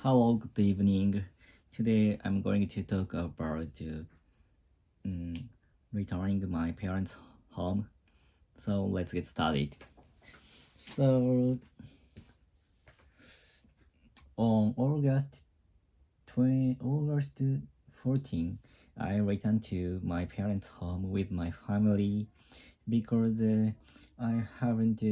Hello, good evening. Today I'm going to talk about um, returning my parents' home. So let's get started. So on August 14, I returned to my parents' home with my family because I haven't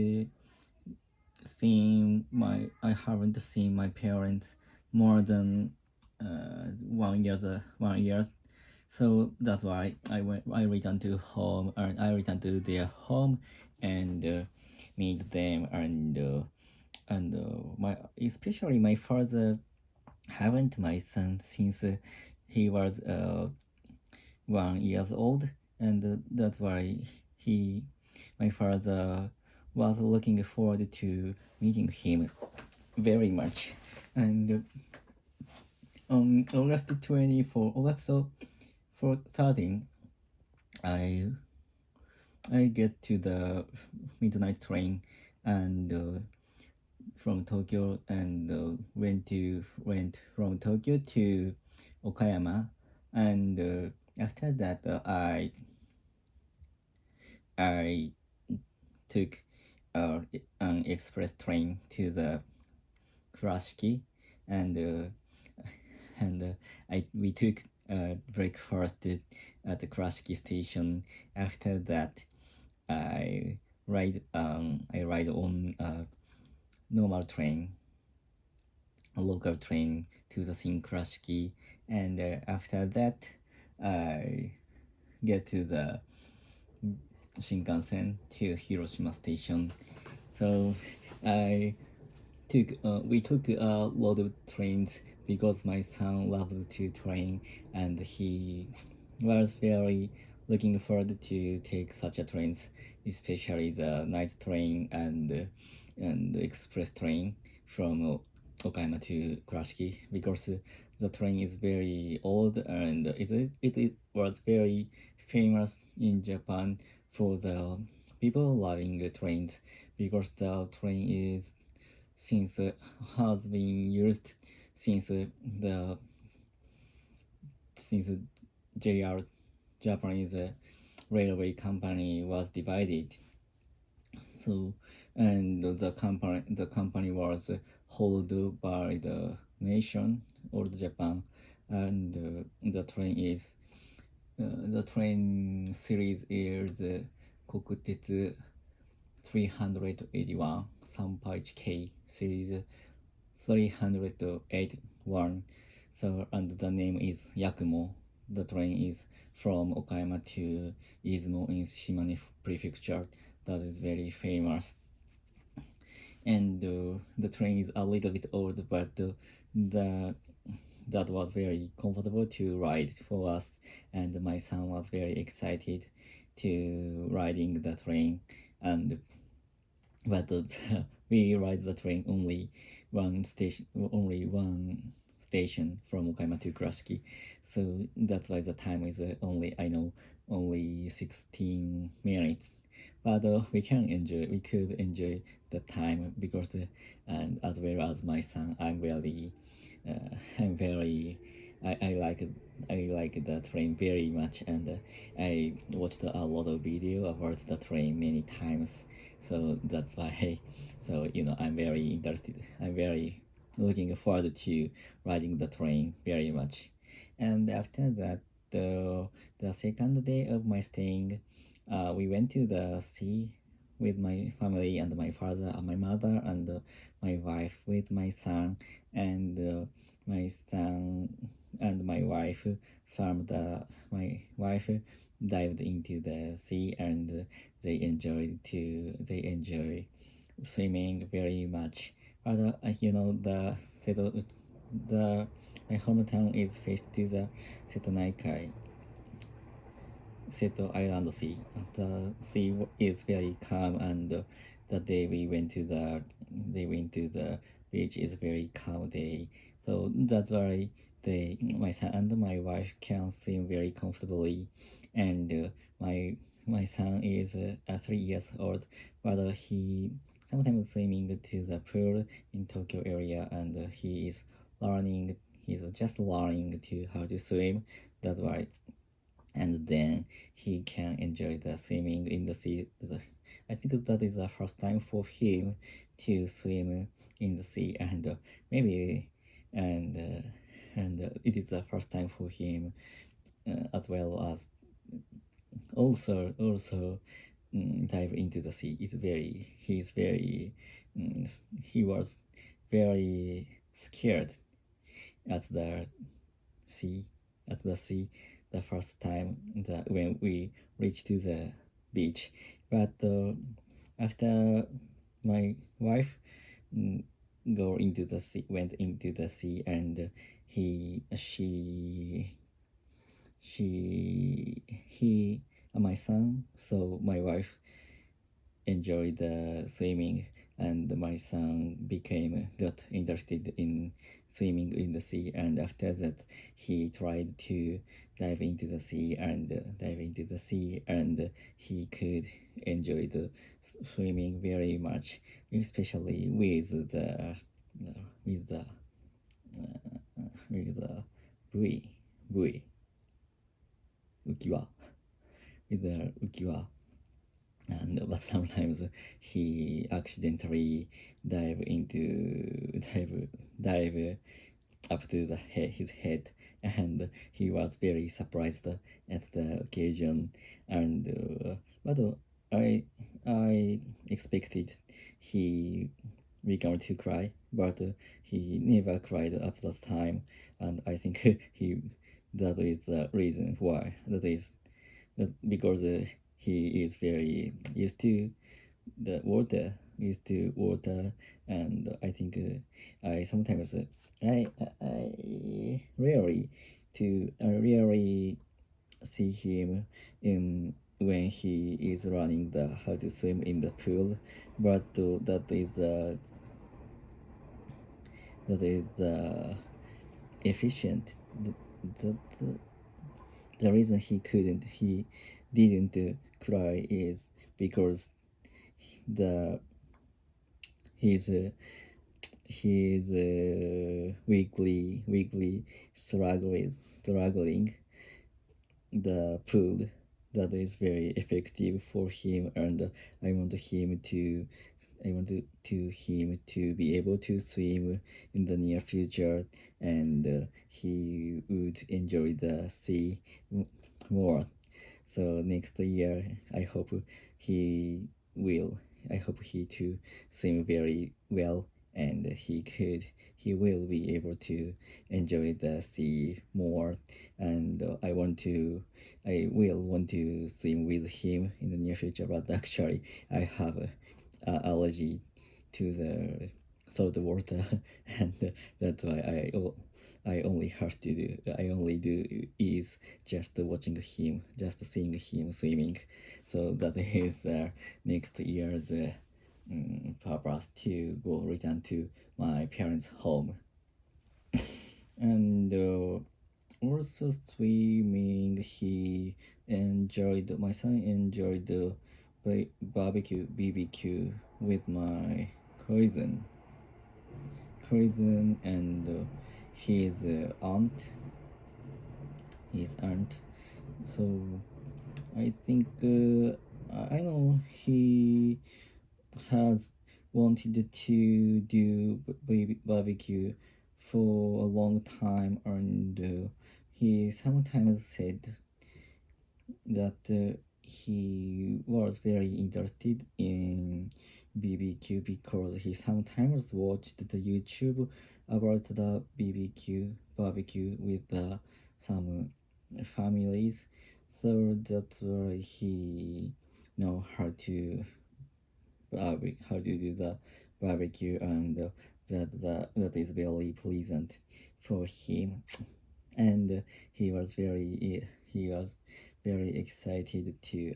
I haven't seen my parents more than 1 year. So that's why I returned to home, and I returned to their home and meet them, and my especially my father haven't my son since he was 1 years old, and that's why he my father was looking forward to meeting him very much. And on August 13, I I get to the midnight train and from Tokyo, and went from Tokyo to Okayama, and after that I took an express train to the Kurashiki, and I we took breakfast at the Kurashiki station. After that, I ride on a normal train, a local train to the Kurashiki, and after that, I get to the Shinkansen to Hiroshima station. So I we took a lot of trains because my son loves to train, and he was very looking forward to take such a trains, especially the night train and the express train from Okayama to Kurashiki, because the train is very old, and it was very famous in Japan for the people loving trains, because the train is since has been used since the since JR Japanese railway company was divided. So, and the company was held by the nation old Japan, and the train series is Kokutetsu 381 Sanpaichi-K series 381. So, and the name is Yakumo. The train is from Okayama to Izumo in Shimane Prefecture. That is very famous. And the train is a little bit old, but the that was very comfortable to ride for us, and my son was very excited to riding the train. And but we ride the train only one station from Okayama to Kurashiki, so that's why the time is only 16 minutes. But we could enjoy the time because, and as well as my son, I'm very, I like the train very much, and I watched a lot of video about the train many times. So that's why, so I'm very interested. I'm very looking forward to riding the train very much. And after that, the second day of my staying, we went to the sea with my family, and my father and my mother, and my wife with my son, and my son and my wife my wife dived into the sea, and they enjoy swimming very much. But the my hometown is faced to the Seto Naikai Seto Island Sea. The sea is very calm, and the day they went to the beach is very calm day. So that's why my son and my wife can swim very comfortably, and my son is 3 years old, but he sometimes swimming to the pool in Tokyo area, and he is learning. He's just learning to how to swim. That's why, and then he can enjoy the swimming in the sea. I think that is the first time for him to swim in the sea, and maybe, and it is the first time for him as well as also dive into the sea. He was very scared at the sea the first time that when we reached to the beach. But after my wife mm, went into the sea, and he he my son, so my wife enjoyed the swimming, and my son got interested in swimming in the sea, and after that he tried to dive into the sea, and he could enjoy the swimming very much, especially with the with the buoy buoy ukiwa with the ukiwa. And but sometimes he accidentally dive up to his head, and he was very surprised at the occasion. And but I expected he began to cry, but he never cried at that time, and I think that is the reason why. That because he is very used to water, and I think I sometimes I rarely see him in when he is running the how to swim in the pool, but that is efficient. The, the, the reason he didn't cry is because the his his weekly struggling the pool, that is very effective for him, and I want him to to be able to swim in the near future, and he would enjoy the sea more. So next year, he will. I hope he to swim very well, and he will be able to enjoy the sea more. And I will want to swim with him in the near future. But actually, I have a allergy to the salt water, and that's why I only do is just watching him, just seeing him swimming. So that is next year's purpose to go return to my parents' home. And also swimming, my son enjoyed the barbecue BBQ with my cousin and his aunt. So I think I know he has wanted to do baby barbecue for a long time, and he sometimes said that he was very interested in BBQ because he sometimes watched the YouTube about the BBQ barbecue with some families. So that's why he know how to do the barbecue, and that is very pleasant for him. And he was very excited to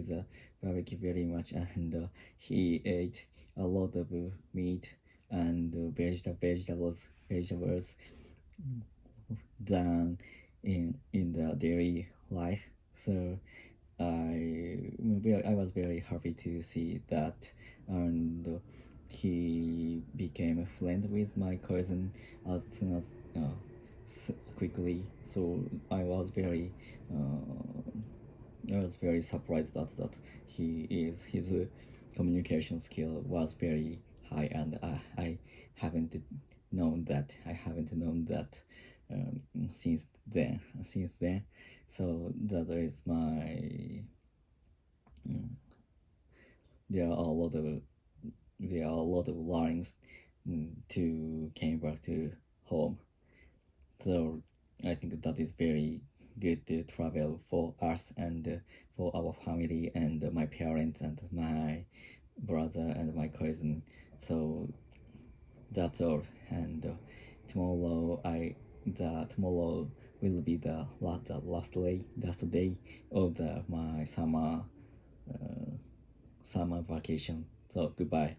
the barbecue very much, and he ate a lot of meat and vegetables than in the daily life. So I was very happy to see that, and he became a friend with my cousin as soon as quickly. So I was very surprised that his communication skill was very high, and I haven't known that um, since then. So that is my there are a lot of lines to came back to home. So I think that is very good to travel for us and for our family and my parents and my brother and my cousin. So that's all. And tomorrow will be the last day of my summer vacation. So goodbye.